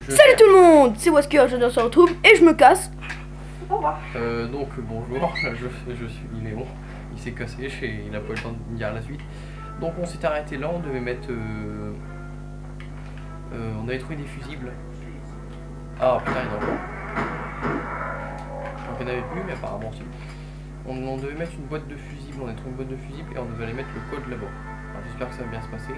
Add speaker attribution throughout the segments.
Speaker 1: Salut tout le monde, c'est Wesker, j'adore se retrouve et je me casse. Au revoir.
Speaker 2: Donc bonjour, je suis Léon, il s'est cassé, il a pas eu le temps de me dire la suite. Donc on s'est arrêté là, on devait mettre... on avait trouvé des fusibles. Ah putain il y en a encore. Donc il n'y en avait plus mais apparemment si. On devait mettre une boîte de fusibles, on a trouvé une boîte de fusibles et on devait aller mettre le code là-bas. J'espère que ça va bien se passer.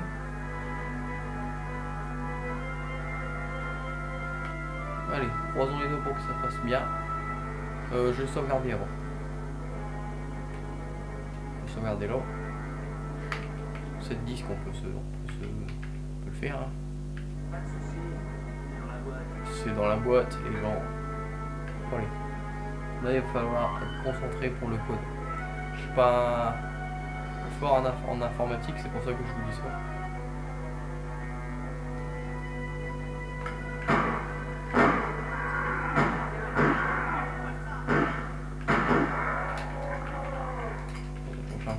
Speaker 2: Allez, croisons les doigts pour que ça passe bien. Je vais sauvegarder avant. Je vais sauvegarder là. 7 disques, on peut le faire. Hein. C'est dans la boîte et genre. Allez. Là, il va falloir être concentré pour le code. Je suis pas fort en informatique, c'est pour ça que je vous dis ça.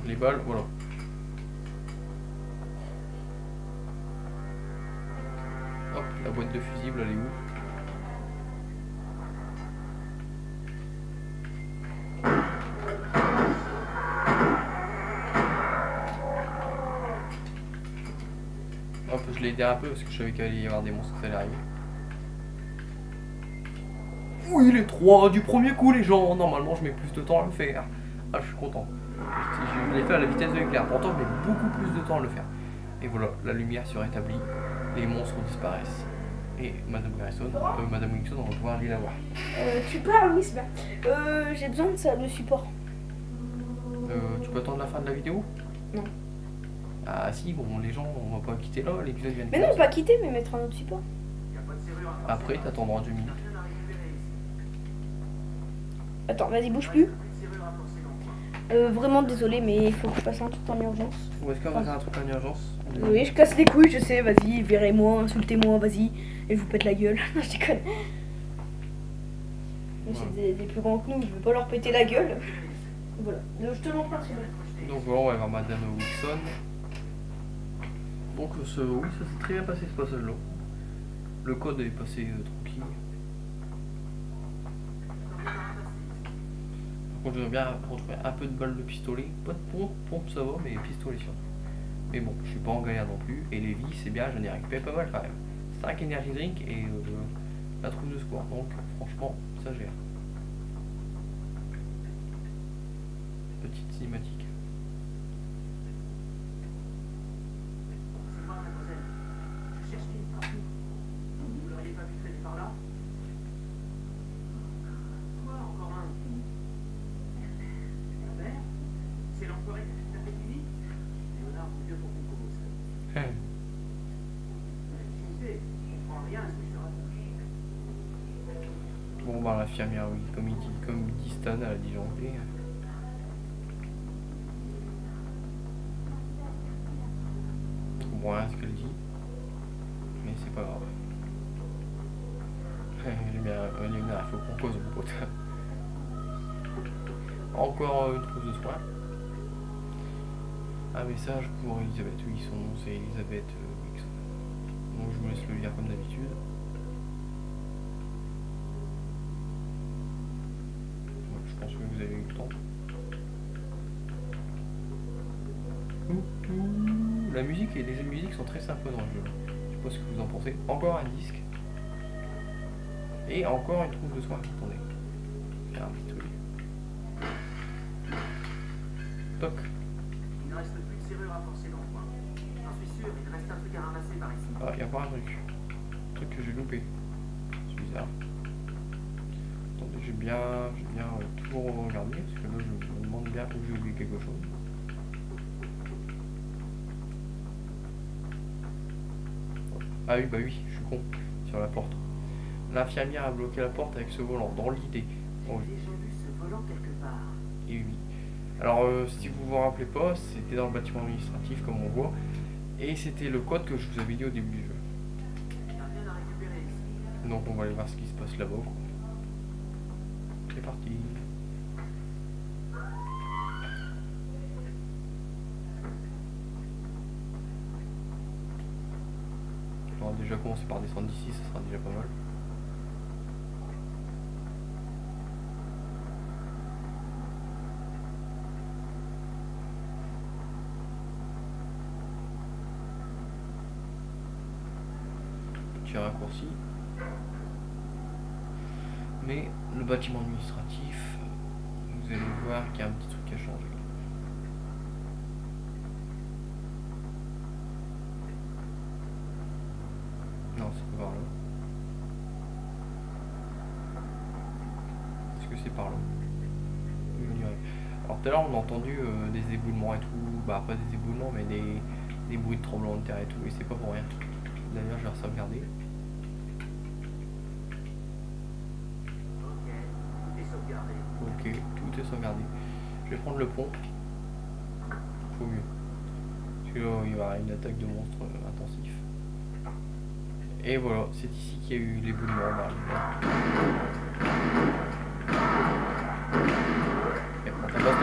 Speaker 2: Les balles, voilà. Hop, la boîte de fusible, elle est où? Hop, je l'ai aidé un peu parce que je savais qu'il allait y avoir des monstres qui allaient arriver. Oui, les 3 du premier coup, les gens. Normalement, je mets plus de temps à le faire. Ah, je suis content. Je l'ai fait à la vitesse de l'éclair. Pourtant, je mets beaucoup plus de temps à le faire. Et voilà, la lumière se rétablit. Les monstres disparaissent. Et Madame Garrison, Madame Wilson, on va pouvoir aller la voir.
Speaker 1: Tu parles, oui, c'est bien. J'ai besoin de ça, de support.
Speaker 2: Tu peux attendre la fin de la vidéo?
Speaker 1: Non.
Speaker 2: Ah si, bon, les gens, on va pas quitter là, l'épisode vient de
Speaker 1: Mais non, pas quitter, mais mettre un autre support.
Speaker 3: Après,
Speaker 2: t'attendras 2 minutes.
Speaker 1: Attends, vas-y, bouge plus. Vraiment désolé, mais il faut que je fasse un truc en urgence.
Speaker 2: Ou est-ce qu'on va faire un truc en urgence?
Speaker 1: Oui, je casse les couilles, je sais, vas-y, virez-moi, insultez-moi, vas-y, et je vous pète la gueule. Non, je déconne. Mais c'est des plus grands que nous, je veux pas leur péter la gueule. Voilà, je te l'emprunte.
Speaker 2: Donc voilà, on va voir Madame Wilson. Donc oui, ça s'est très bien passé ce passage-là. Le code est passé tranquille. Par contre, je voudrais bien retrouver un peu de balles de pistolet. Pas de pompe ça va, mais pistolet sûr. Mais bon, je suis pas en galère non plus. Et les vies, c'est bien, j'en ai récupéré pas mal quand même. 5 energy drink et la trousse de secours. Donc franchement, ça gère. Petite cinématique. Bon bah l'infirmière oui, comme il dit Stan, elle a dit jongler. Bon rien ce qu'elle dit. Mais c'est pas grave. Elle est bien, il faut qu'on cause mon pote. Encore une trousse de soins. Un message pour Elisabeth, oui son nom c'est Elisabeth Wilson. Donc je vous laisse le lire comme d'habitude. Je pense que vous avez eu le temps. La musique et les jeux de musique sont très sympas dans le jeu. Je sais pas ce que vous en pensez. Encore un disque. Et encore une trousse de soins. Attendez. Faire un petit truc. Toc.
Speaker 4: Il ne reste plus de serrure à forcer dans le coin. J'en suis sûr, il reste un truc à ramasser par ici.
Speaker 2: Ah, il y a encore un truc. Un truc que j'ai loupé. C'est bizarre. Attendez, j'ai bien toujours regardé, parce que là je me demande bien où j'ai oublié quelque chose. Ah oui, bah oui, je suis con. Sur la porte. L'infirmière a bloqué la porte avec ce volant, dans l'idée. Oh,
Speaker 4: J'ai déjà vu ce volant quelque part.
Speaker 2: et oui. Alors, si vous vous rappelez pas, c'était dans le bâtiment administratif, comme on voit. Et c'était le code que je vous avais dit au début du jeu.
Speaker 4: Il n'y a rien à récupérer ici.
Speaker 2: Donc on va aller voir ce qui se passe là-bas. C'est parti. Alors déjà commencer par descendre d'ici, ça sera déjà pas mal. Petit raccourci. Mais le bâtiment administratif, vous allez voir qu'il y a un petit truc qui a changé. Non, c'est pas par là. Est-ce que c'est par là? Alors tout à l'heure on a entendu des éboulements et tout, bah pas des éboulements mais des bruits de tremblements de terre et tout, et c'est pas pour rien. D'ailleurs je vais sauvegarder. Ok, tout est sauvegardé. Je vais prendre le pont. Faut mieux. Parce que là, il y aura une attaque de monstres intensif. Et voilà, c'est ici qu'il y a eu l'éboulement. Et on passe dans ce truc.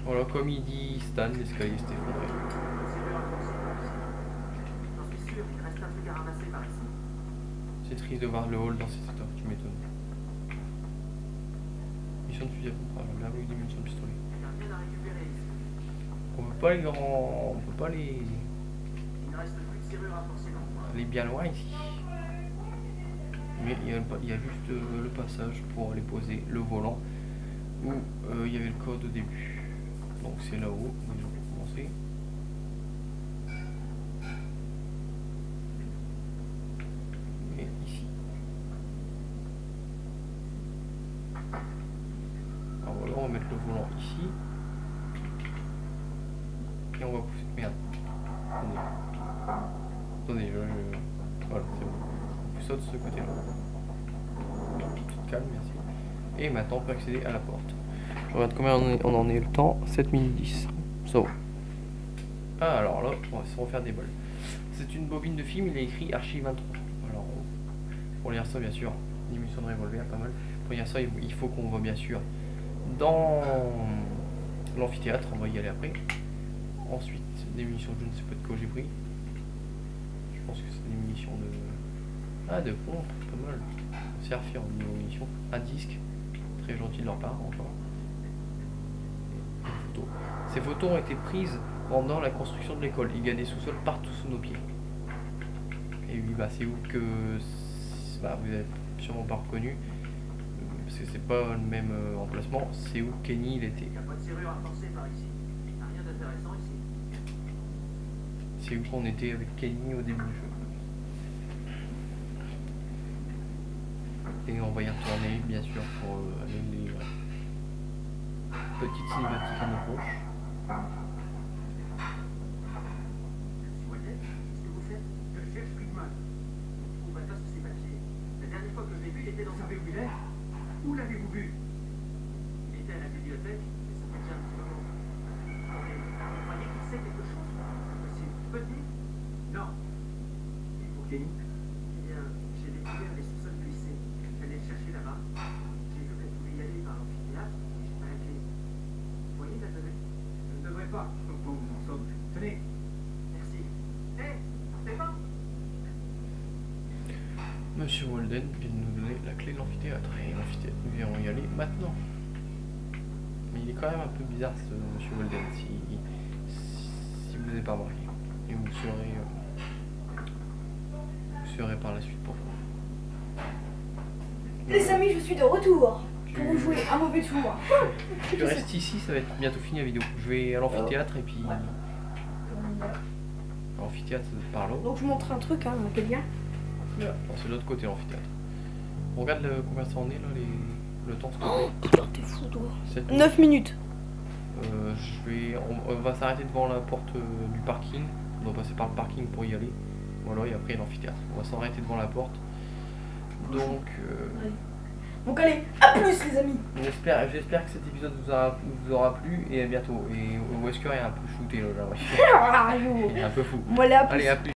Speaker 2: Voilà, comme il dit Stan, l'escalier s'est effondré. C'est triste de voir le hall dans cet état, tu m'étonnes. Mission de fusil à pompe, j'aime bien avec des munitions de pistolet. On peut pas les on peut pas les bien loin ici. Mais il y a juste le passage pour aller poser le volant où il y avait le code au début. Donc c'est là-haut, déjà pour commencer. Et ici. Alors voilà, on va mettre le volant ici. Et on va pousser. Merde. Attendez, voilà, c'est bon. On pousse ça de ce côté-là. Calme, merci. Et maintenant, on peut accéder à la porte. Je regarde combien on en est le temps. 7 minutes 10. Ça va. Ah, alors là, on va se refaire des bols. C'est une bobine de film, il est écrit Archive 23. Alors, pour lire ça, bien sûr, diminution de revolver, pas mal. Pour lire ça, il faut qu'on va bien sûr dans l'amphithéâtre, on va y aller après. Ensuite, des munitions, je ne sais pas de quoi j'ai pris. Je pense que c'est des munitions de... Ah, de pompe, pas mal. Serfir en niveau munitions. Un disque, très gentil de leur part, encore. Et une photo. Ces photos ont été prises pendant la construction de l'école. Il y a des sous-sols partout sous nos pieds. Et oui, bah c'est où que... Bah, vous avez sûrement pas reconnu. Parce que c'est pas le même emplacement. C'est où Kenny il était.
Speaker 4: Il n'y a pas de serrure à forcer par ici. Il n'y a rien d'intéressant ici.
Speaker 2: C'est où qu'on était avec Kenny au début du jeu. Et on va y retourner bien sûr pour aller les petites cinématiques à nos poches.
Speaker 4: Monsieur Walden, qu'est-ce que vous faites? Je cherche Friedman. Je ne trouverai pas sous ses papiers. La dernière fois que je l'ai vu, il était dans sa bibliothèque. Où l'avez-vous vu? Il était à la bibliothèque, mais ça fait déjà un petit moment. Attendez, vous croyez qu'il sait quelque chose? Impossible. Peut-être? Non. Et pour Kenny? Eh bien, j'ai découvert les sous-sols du lycée. J'allais le chercher là-bas. J'ai vu qu'elle pouvait y aller par l'amphithéâtre, mais j'ai pas la clé. Vous voyez la donner? Je ne devrais pas. Bon, vous en sommes. Tenez. Merci. Hé, partez pas.
Speaker 2: Monsieur Walden vient de nous donner la clé de l'amphithéâtre. Et l'amphithéâtre, nous allons y aller maintenant. Mais il est quand même un peu bizarre ce Monsieur Walden, si vous n'avez pas remarqué. Et vous serez par la suite pour vous.
Speaker 1: Les amis, je suis de retour pour vous jouer un mauvais tour.
Speaker 2: Je reste ici, ça va être bientôt fini la vidéo. Je vais à l'amphithéâtre et puis... L'amphithéâtre, c'est par là.
Speaker 1: Donc je montre un truc, hein, quelqu'un.
Speaker 2: Non, c'est de l'autre côté l'amphithéâtre. On regarde combien ça en est là, le temps.
Speaker 1: Oh putain, t'es fou toi.
Speaker 2: 9
Speaker 1: minutes.
Speaker 2: On va s'arrêter devant la porte du parking. On doit passer par le parking pour y aller. Voilà, et après l'amphithéâtre. On va s'arrêter devant la porte. Donc...
Speaker 1: Donc allez, à plus les amis.
Speaker 2: J'espère que cet épisode vous aura plu et à bientôt. Et Wesker est un peu shooté là, j'ai l'impression. Il est un peu fou.
Speaker 1: Voilà,
Speaker 2: Allez, à plus.